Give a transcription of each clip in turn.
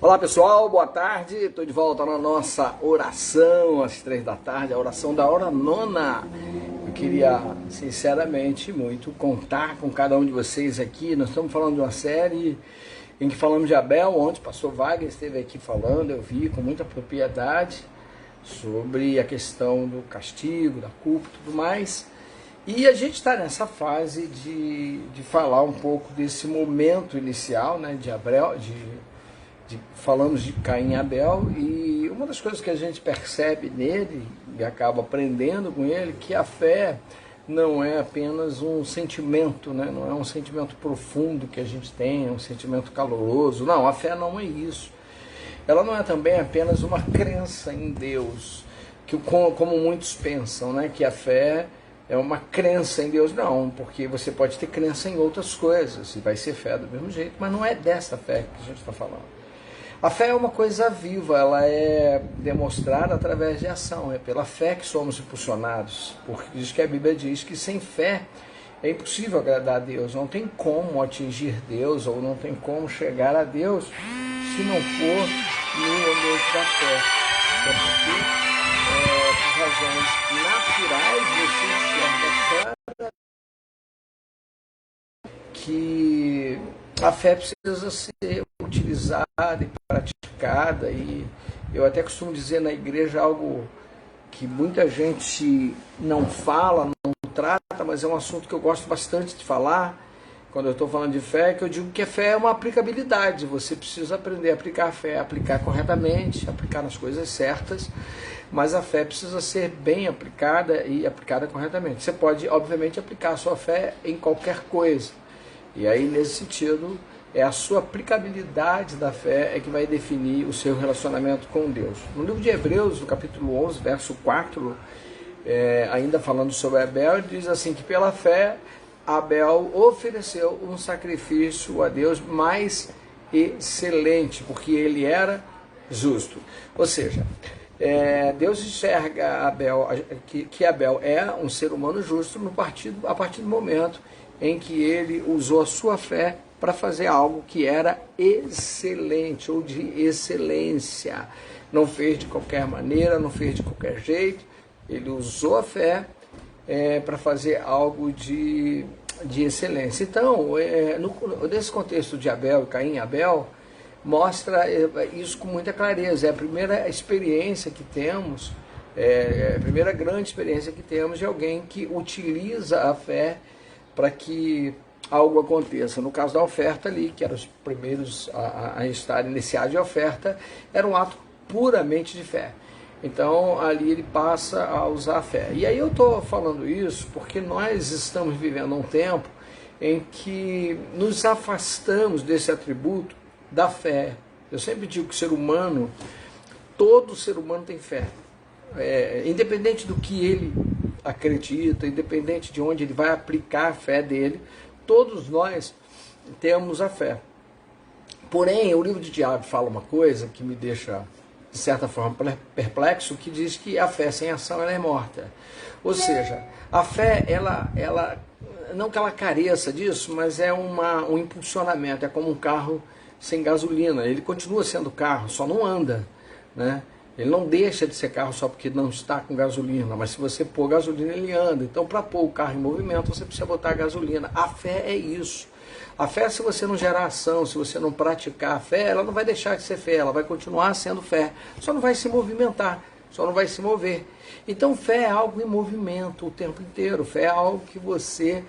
Olá pessoal, boa tarde, estou de volta na nossa oração às 3 da tarde, a oração da hora nona. Eu queria sinceramente muito contar com cada um de vocês aqui. Nós estamos falando de uma série em que falamos de Abel. Ontem o pastor Wagner esteve aqui falando, eu vi com muita propriedade sobre a questão do castigo, da culpa e tudo mais. E a gente está nessa fase de falar um pouco desse momento inicial, né, de Abel, falamos de Caim e Abel, e uma das coisas que a gente percebe nele e acaba aprendendo com ele, que a fé não é apenas um sentimento, né? Não é um sentimento profundo que a gente tem, um sentimento caloroso. Não, a fé não é isso. Ela não é também apenas uma crença em Deus, como muitos pensam, né? Que a fé é uma crença em Deus. Não, porque você pode ter crença em outras coisas e vai ser fé do mesmo jeito, mas não é dessa fé que a gente está falando. A fé é uma coisa viva, ela é demonstrada através de ação, é pela fé que somos impulsionados, porque diz que a Bíblia diz que sem fé é impossível agradar a Deus, não tem como atingir Deus, ou não tem como chegar a Deus, se não for no ambiente da fé. É porque, por razões naturais, você enxerga que a fé precisa ser utilizada e praticada, e eu até costumo dizer na igreja algo que muita gente não fala, não trata, mas é um assunto que eu gosto bastante de falar quando eu estou falando de fé, que eu digo que a fé é uma aplicabilidade. Você precisa aprender a aplicar a fé, aplicar corretamente, aplicar nas coisas certas, mas a fé precisa ser bem aplicada e aplicada corretamente. Você pode, obviamente, aplicar a sua fé em qualquer coisa, e aí, nesse sentido, é a sua aplicabilidade da fé é que vai definir o seu relacionamento com Deus. No livro de Hebreus, no capítulo 11, verso 4, ainda falando sobre Abel, diz assim que pela fé Abel ofereceu um sacrifício a Deus mais excelente, porque ele era justo. Ou seja, Deus enxerga Abel, que Abel é um ser humano justo a partir do momento em que ele usou a sua fé para fazer algo que era excelente, ou de excelência. Não fez de qualquer maneira, não fez de qualquer jeito, ele usou a fé para fazer algo de excelência. Então, nesse contexto de Abel e Caim e Abel, mostra isso com muita clareza. É a primeira experiência que temos, a primeira grande experiência que temos de alguém que utiliza a fé para que algo aconteça. No caso da oferta ali, que eram os primeiros a estar iniciados de oferta, era um ato puramente de fé. Então ali ele passa a usar a fé. E aí eu estou falando isso porque nós estamos vivendo um tempo em que nos afastamos desse atributo da fé. Eu sempre digo que o ser humano, todo ser humano tem fé. Independente do que ele acredita, independente de onde ele vai aplicar a fé dele, todos nós temos a fé. Porém, o livro de Tiago fala uma coisa que me deixa, de certa forma, perplexo, que diz que a fé sem ação ela é morta. Ou seja, a fé, ela não que ela careça disso, mas é um impulsionamento, é como um carro sem gasolina. Ele continua sendo carro, só não anda, né? Ele não deixa de ser carro só porque não está com gasolina, mas se você pôr gasolina, ele anda. Então, para pôr o carro em movimento, você precisa botar gasolina. A fé é isso. A fé, se você não gerar ação, se você não praticar a fé, ela não vai deixar de ser fé, ela vai continuar sendo fé. Só não vai se movimentar, só não vai se mover. Então, fé é algo em movimento o tempo inteiro. Fé é algo que você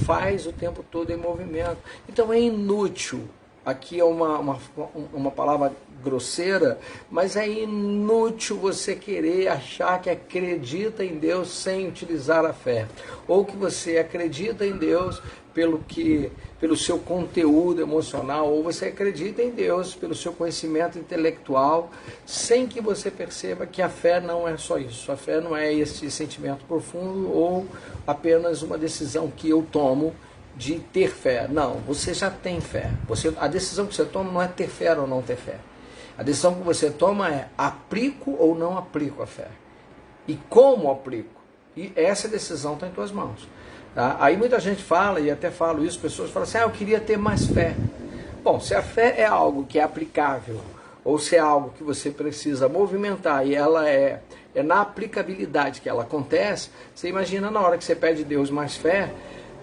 faz o tempo todo em movimento. Então, é inútil. Aqui é uma palavra grosseira, mas é inútil você querer achar que acredita em Deus sem utilizar a fé, ou que você acredita em Deus pelo seu conteúdo emocional, ou você acredita em Deus pelo seu conhecimento intelectual, sem que você perceba que a fé não é só isso. A fé não é esse sentimento profundo ou apenas uma decisão que eu tomo de ter fé. Não, você já tem fé. A decisão que você toma não é ter fé ou não ter fé. A decisão que você toma é aplico ou não aplico a fé. E como aplico? E essa decisão está em tuas mãos. Tá? Aí muita gente fala, e até falo isso, pessoas falam assim, eu queria ter mais fé. Bom, se a fé é algo que é aplicável ou se é algo que você precisa movimentar e ela é na aplicabilidade que ela acontece, você imagina na hora que você pede a Deus mais fé,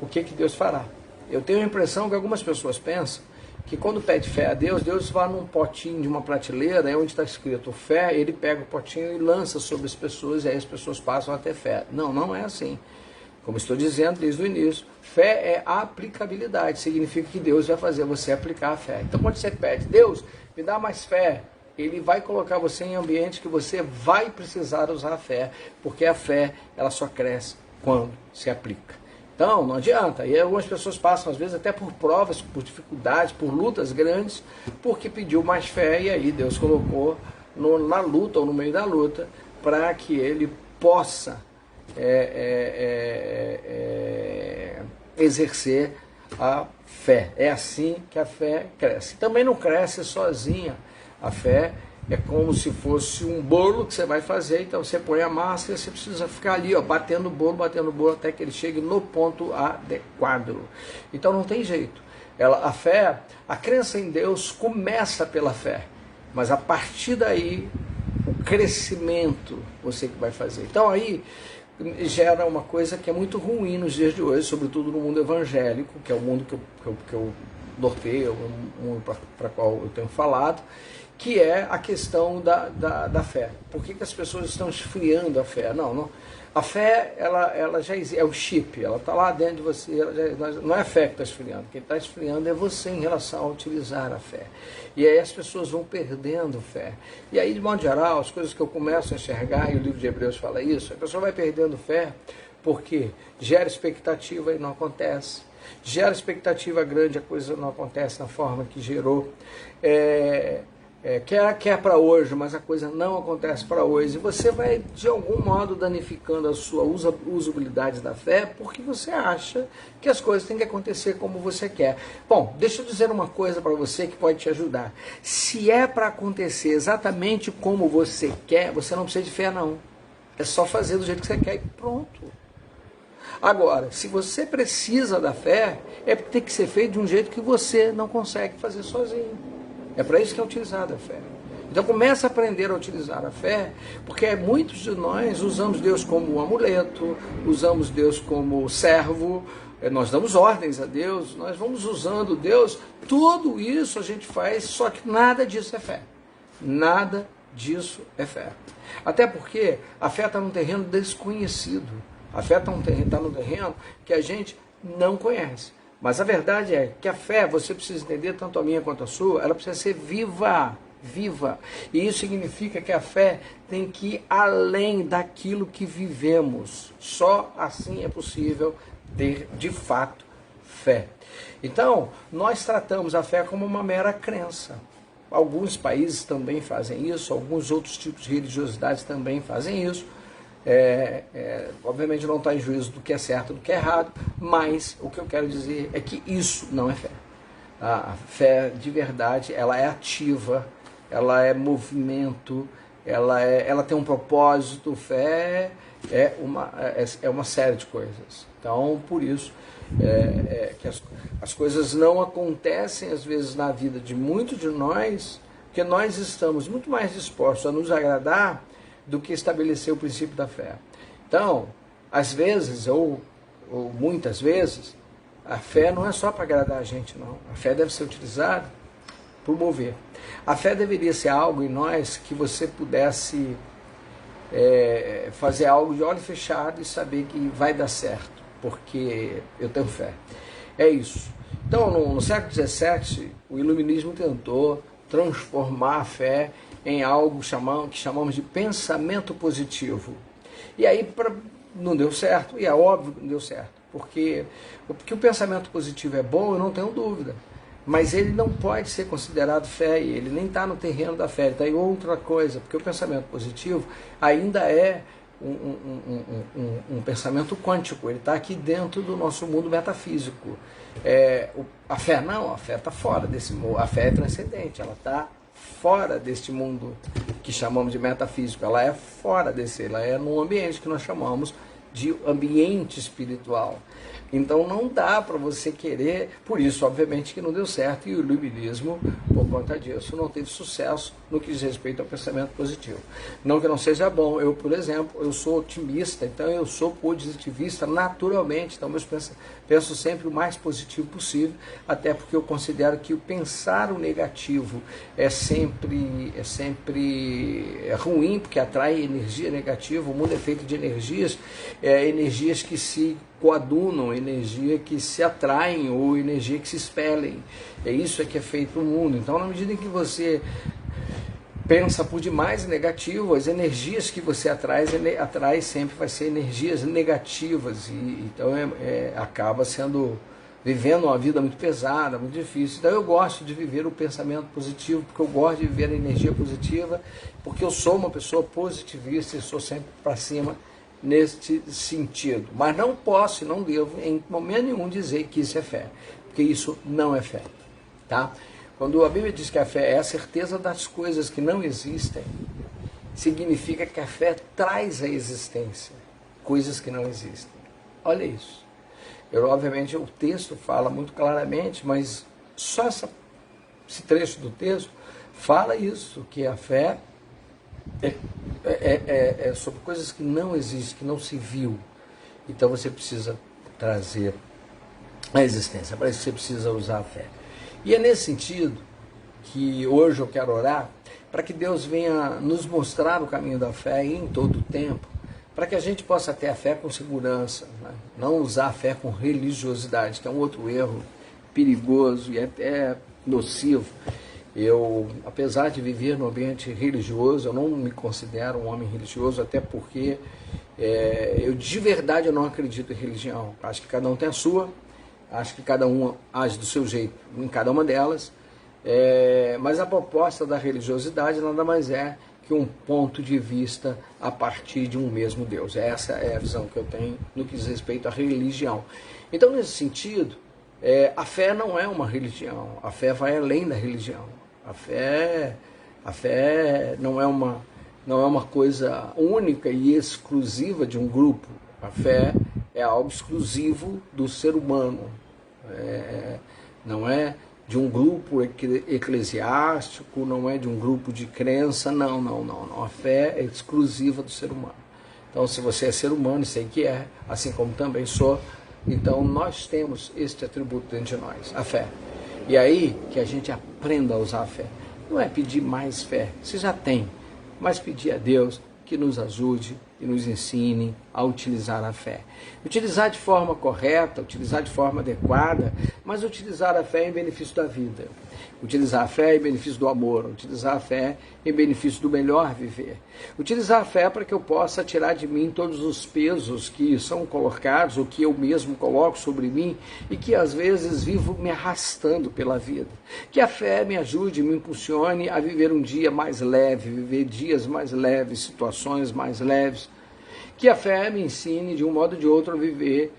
o que Deus fará. Eu tenho a impressão que algumas pessoas pensam que quando pede fé a Deus, Deus vai num potinho de uma prateleira, onde está escrito fé, ele pega o potinho e lança sobre as pessoas, e aí as pessoas passam a ter fé. Não, não é assim. Como estou dizendo desde o início, fé é aplicabilidade, significa que Deus vai fazer você aplicar a fé. Então quando você pede, Deus, me dá mais fé, ele vai colocar você em ambiente que você vai precisar usar a fé, porque a fé, ela só cresce quando se aplica. Então, não adianta. E algumas pessoas passam, às vezes, até por provas, por dificuldades, por lutas grandes, porque pediu mais fé, e aí Deus colocou na luta, ou no meio da luta, para que ele possa exercer a fé. É assim que a fé cresce. Também não cresce sozinha. A fé é como se fosse um bolo que você vai fazer, então você põe a massa e você precisa ficar ali, ó, batendo o bolo, até que ele chegue no ponto adequado. Então não tem jeito. A fé, a crença em Deus começa pela fé, mas a partir daí, o crescimento você que vai fazer. Então aí gera uma coisa que é muito ruim nos dias de hoje, sobretudo no mundo evangélico, que é o mundo que eu norteio, o mundo para qual eu tenho falado, que é a questão da fé. Por que as pessoas estão esfriando a fé? Não, a fé, ela já existe, é o chip, ela está lá dentro de você, não é a fé que está esfriando, quem está esfriando é você em relação a utilizar a fé. E aí as pessoas vão perdendo fé. E aí, de modo geral, as coisas que eu começo a enxergar, e o livro de Hebreus fala isso, a pessoa vai perdendo fé porque gera expectativa e não acontece. Gera expectativa grande, a coisa não acontece na forma que gerou. Quer para hoje, mas a coisa não acontece para hoje. E você vai, de algum modo, danificando a sua usabilidade da fé, porque você acha que as coisas têm que acontecer como você quer. Bom, deixa eu dizer uma coisa para você que pode te ajudar. Se é para acontecer exatamente como você quer, você não precisa de fé, não. É só fazer do jeito que você quer e pronto. Agora, se você precisa da fé, é porque tem que ser feito de um jeito que você não consegue fazer sozinho. É para isso que é utilizada a fé. Então começa a aprender a utilizar a fé, porque muitos de nós usamos Deus como um amuleto, usamos Deus como servo, nós damos ordens a Deus, nós vamos usando Deus, tudo isso a gente faz, só que nada disso é fé. Nada disso é fé. Até porque a fé está num terreno desconhecido. A fé está no terreno que a gente não conhece. Mas a verdade é que a fé, você precisa entender, tanto a minha quanto a sua, ela precisa ser viva. E isso significa que a fé tem que ir além daquilo que vivemos. Só assim é possível ter, de fato, fé. Então, nós tratamos a fé como uma mera crença. Alguns países também fazem isso, alguns outros tipos de religiosidades também fazem isso. Obviamente não está em juízo do que é certo e do que é errado, mas o que eu quero dizer é que isso não é fé. A fé de verdade, ela é ativa, ela é movimento, ela tem um propósito. Fé é uma série de coisas. Então, por isso que as coisas não acontecem às vezes na vida de muitos de nós, porque nós estamos muito mais dispostos a nos agradar do que estabelecer o princípio da fé. Então, às vezes, ou muitas vezes, a fé não é só para agradar a gente, não. A fé deve ser utilizada por mover. A fé deveria ser algo em nós que você pudesse fazer algo de olho fechado e saber que vai dar certo, porque eu tenho fé. É isso. Então, no século XVII, o iluminismo tentou transformar a fé em algo que chamamos de pensamento positivo. E aí não deu certo, e é óbvio que não deu certo, porque o pensamento positivo é bom, eu não tenho dúvida, mas ele não pode ser considerado fé, e ele nem está no terreno da fé, ele está em outra coisa, porque o pensamento positivo ainda é um pensamento quântico, ele está aqui dentro do nosso mundo metafísico. A fé não, a fé está fora desse mundo, a fé é transcendente, ela está fora deste mundo que chamamos de metafísico, ela é fora desse, ela é num ambiente que nós chamamos de ambiente espiritual. Então não dá para você querer, por isso obviamente que não deu certo, e o iluminismo, por conta disso, não teve sucesso no que diz respeito ao pensamento positivo. Não que não seja bom, eu, por exemplo, eu sou otimista, então eu sou positivista naturalmente, então eu penso sempre o mais positivo possível, até porque eu considero que o pensar o negativo é sempre ruim, porque atrai energia negativa. O mundo é feito de energias, energias que se coadunam, energia que se atraem ou energia que se expelem. É isso que é feito o mundo. Então, na medida em que você pensa por demais negativo, as energias que você atrai sempre vai ser energias negativas, e então acaba vivendo uma vida muito pesada, muito difícil. Então eu gosto de viver o pensamento positivo, porque eu gosto de viver a energia positiva, porque eu sou uma pessoa positivista e sou sempre para cima neste sentido. Mas não posso e não devo em momento nenhum dizer que isso é fé, porque isso não é fé, tá? Quando a Bíblia diz que a fé é a certeza das coisas que não existem, significa que a fé traz à existência coisas que não existem. Olha isso. Obviamente o texto fala muito claramente, mas só esse trecho do texto fala isso, que a fé é sobre coisas que não existem, que não se viu. Então você precisa trazer a existência, para isso você precisa usar a fé. E é nesse sentido que hoje eu quero orar, para que Deus venha nos mostrar o caminho da fé em todo o tempo, para que a gente possa ter a fé com segurança, né? Não usar a fé com religiosidade, que é um outro erro perigoso e até nocivo. Eu, apesar de viver no ambiente religioso, eu não me considero um homem religioso, até porque eu de verdade eu não acredito em religião. Acho que cada um tem a sua, acho que cada um age do seu jeito em cada uma delas, mas a proposta da religiosidade nada mais é que um ponto de vista a partir de um mesmo Deus. Essa é a visão que eu tenho no que diz respeito à religião. Então, nesse sentido, a fé não é uma religião, a fé vai além da religião. A fé não é uma coisa única e exclusiva de um grupo. A fé é algo exclusivo do ser humano. Não é de um grupo eclesiástico, não é de um grupo de crença, não. A fé é exclusiva do ser humano. Então, se você é ser humano, e sei que é, assim como também sou, então nós temos este atributo dentro de nós, a fé. E aí que a gente aprenda a usar a fé. Não é pedir mais fé, você já tem, mas pedir a Deus que nos ajude e nos ensine a utilizar a fé. Utilizar de forma correta, utilizar de forma adequada, mas utilizar a fé em benefício da vida. Utilizar a fé em benefício do amor, utilizar a fé em benefício do melhor viver. Utilizar a fé para que eu possa tirar de mim todos os pesos que são colocados, ou que eu mesmo coloco sobre mim, e que às vezes vivo me arrastando pela vida. Que a fé me ajude, me impulsione a viver um dia mais leve, viver dias mais leves, situações mais leves. Que a fé me ensine, de um modo ou de outro, a viver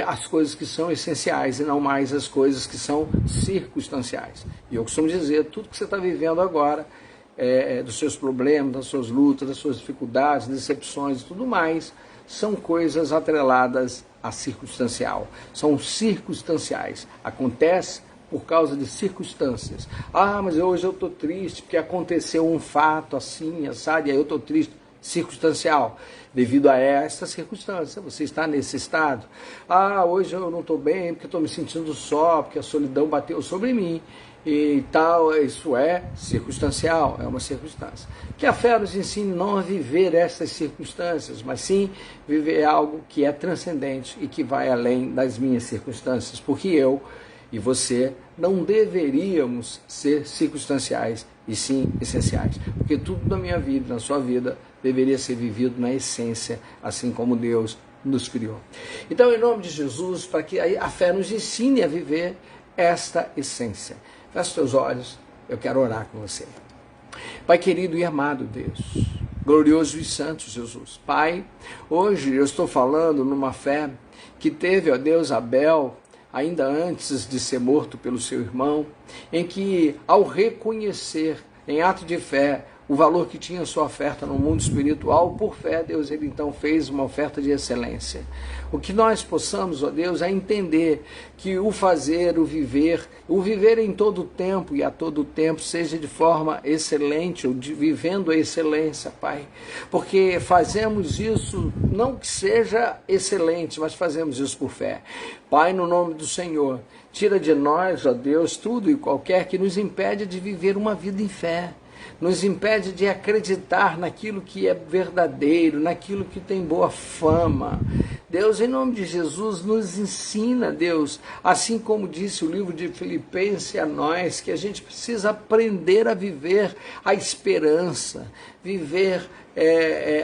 as coisas que são essenciais e não mais as coisas que são circunstanciais. E eu costumo dizer, tudo que você está vivendo agora, dos seus problemas, das suas lutas, das suas dificuldades, decepções e tudo mais, são coisas atreladas a circunstancial. São circunstanciais. Acontece por causa de circunstâncias. Mas hoje eu estou triste porque aconteceu um fato assim, assado, e aí eu estou triste. Circunstancial, devido a esta circunstância, você está nesse estado. Hoje eu não estou bem porque estou me sentindo só, porque a solidão bateu sobre mim e tal. Isso é circunstancial, é uma circunstância. Que a fé nos ensine não a viver essas circunstâncias, mas sim viver algo que é transcendente e que vai além das minhas circunstâncias, porque eu e você não deveríamos ser circunstanciais e sim essenciais, porque tudo na minha vida, na sua vida, deveria ser vivido na essência, assim como Deus nos criou. Então, em nome de Jesus, para que a fé nos ensine a viver esta essência. Feche os teus olhos, eu quero orar com você. Pai querido e amado Deus, glorioso e santo Jesus. Pai, hoje eu estou falando numa fé que teve, ó Deus, Abel, ainda antes de ser morto pelo seu irmão, em que, ao reconhecer, em ato de fé, o valor que tinha a sua oferta no mundo espiritual, por fé, Deus, ele então fez uma oferta de excelência. O que nós possamos, ó Deus, é entender que o fazer, o viver em todo o tempo e a todo tempo, seja de forma excelente, ou vivendo a excelência, Pai. Porque fazemos isso, não que seja excelente, mas fazemos isso por fé. Pai, no nome do Senhor, tira de nós, ó Deus, tudo e qualquer que nos impede de viver uma vida em fé. Nos impede de acreditar naquilo que é verdadeiro, naquilo que tem boa fama. Deus, em nome de Jesus, nos ensina, Deus, assim como disse o livro de Filipenses a nós, que a gente precisa aprender a viver a esperança, viver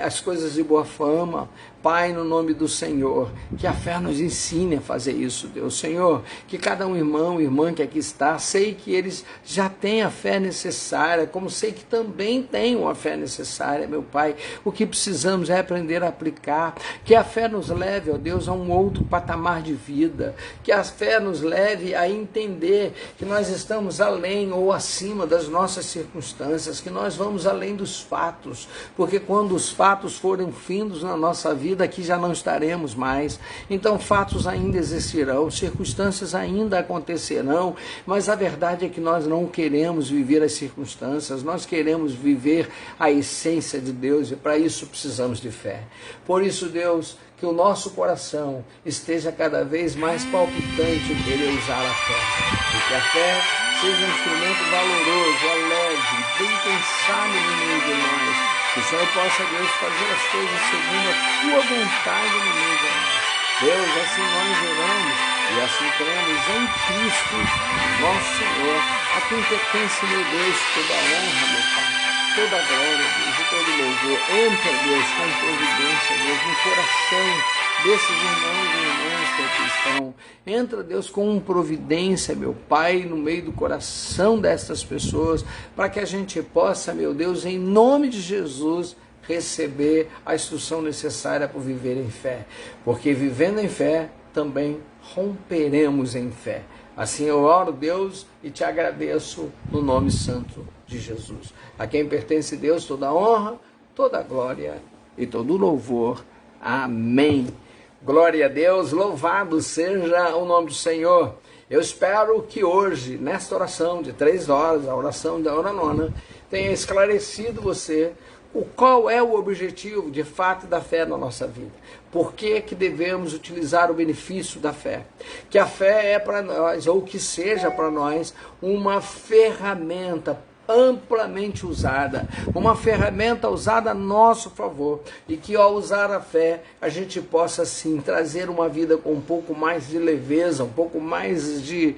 as coisas de boa fama. Pai, no nome do Senhor, que a fé nos ensine a fazer isso, Deus. Senhor, que cada um irmão, irmã que aqui está, sei que eles já têm a fé necessária, como sei que também tenham a fé necessária, meu Pai. O que precisamos é aprender a aplicar, que a fé nos leve, ó Deus, a um outro patamar de vida, que a fé nos leve a entender que nós estamos além ou acima das nossas circunstâncias, que nós vamos além dos fatos, porque quando os fatos forem findos na nossa vida, aqui já não estaremos mais. Então fatos ainda existirão, circunstâncias ainda acontecerão, mas a verdade é que nós não queremos viver as circunstâncias, nós queremos viver a essência de Deus, e para isso precisamos de fé. Por isso, Deus, que o nosso coração esteja cada vez mais palpitante em querer usar a fé, e que a fé seja um instrumento valoroso, alegre, bem pensado no meio de nós. Que o Senhor possa, Deus, fazer as coisas segundo a tua vontade no meio de nós. Deus, assim nós oramos e assim cremos em Cristo, nosso Senhor, a quem pertence, meu Deus, toda a honra, meu Pai, toda a glória, Deus, e todo louvor. Entra, Deus, com providência, Deus, no coração desses irmãos e irmãs que aqui estão. Entra, Deus, com providência, meu Pai, no meio do coração destas pessoas, para que a gente possa, meu Deus, em nome de Jesus, receber a instrução necessária para viver em fé. Porque vivendo em fé, também romperemos em fé. Assim eu oro, Deus, e te agradeço no nome santo de Jesus. A quem pertence, Deus, toda a honra, toda a glória e todo o louvor. Amém. Glória a Deus, louvado seja o nome do Senhor. Eu espero que hoje, nesta oração de 3 horas, a oração da hora nona, tenha esclarecido você qual é o objetivo de fato da fé na nossa vida. Por que devemos utilizar o benefício da fé? Que a fé é para nós, ou que seja para nós, uma ferramenta amplamente usada, uma ferramenta usada a nosso favor, e que ao usar a fé, a gente possa sim trazer uma vida com um pouco mais de leveza, um pouco mais de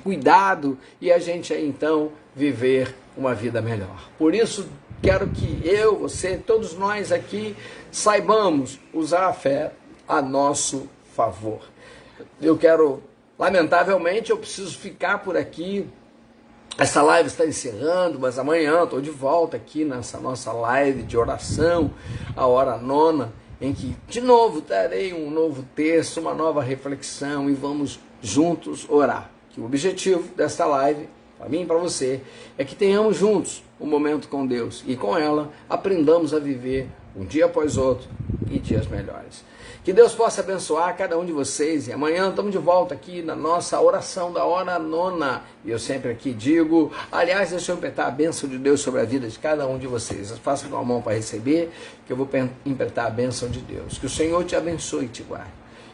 cuidado, e a gente então viver uma vida melhor. Por isso, quero que eu, você, todos nós aqui saibamos usar a fé a nosso favor. Lamentavelmente, eu preciso ficar por aqui. Essa live está encerrando, mas amanhã estou de volta aqui nessa nossa live de oração, a hora nona, em que de novo darei um novo texto, uma nova reflexão, e vamos juntos orar. Que o objetivo desta live, para mim e para você, é que tenhamos juntos um momento com Deus, e com ela aprendamos a viver um dia após outro e dias melhores. Que Deus possa abençoar cada um de vocês, e amanhã estamos de volta aqui na nossa oração da hora nona, e eu sempre aqui digo, aliás, deixa eu apertar a bênção de Deus sobre a vida de cada um de vocês. Faça uma mão para receber, que eu vou apertar a bênção de Deus. Que o Senhor te abençoe e te guarde.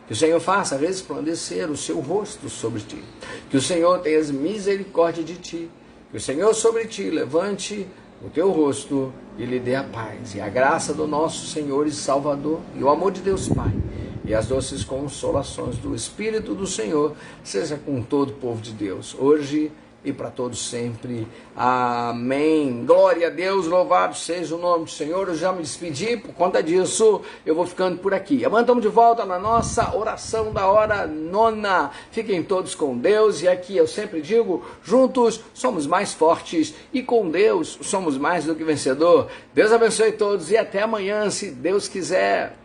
Que o Senhor faça resplandecer o seu rosto sobre ti. Que o Senhor tenha misericórdia de ti. Que o Senhor sobre ti levante o teu rosto e lhe dê a paz. E a graça do nosso Senhor e Salvador, e o amor de Deus Pai, e as doces consolações do Espírito do Senhor, seja com todo o povo de Deus, hoje e para todos sempre. Amém. Glória a Deus, louvado seja o nome do Senhor. Eu já me despedi, por conta disso eu vou ficando por aqui. Amanhã estamos de volta na nossa oração da hora nona. Fiquem todos com Deus, e aqui eu sempre digo, juntos somos mais fortes, e com Deus somos mais do que vencedor. Deus abençoe todos e até amanhã, se Deus quiser.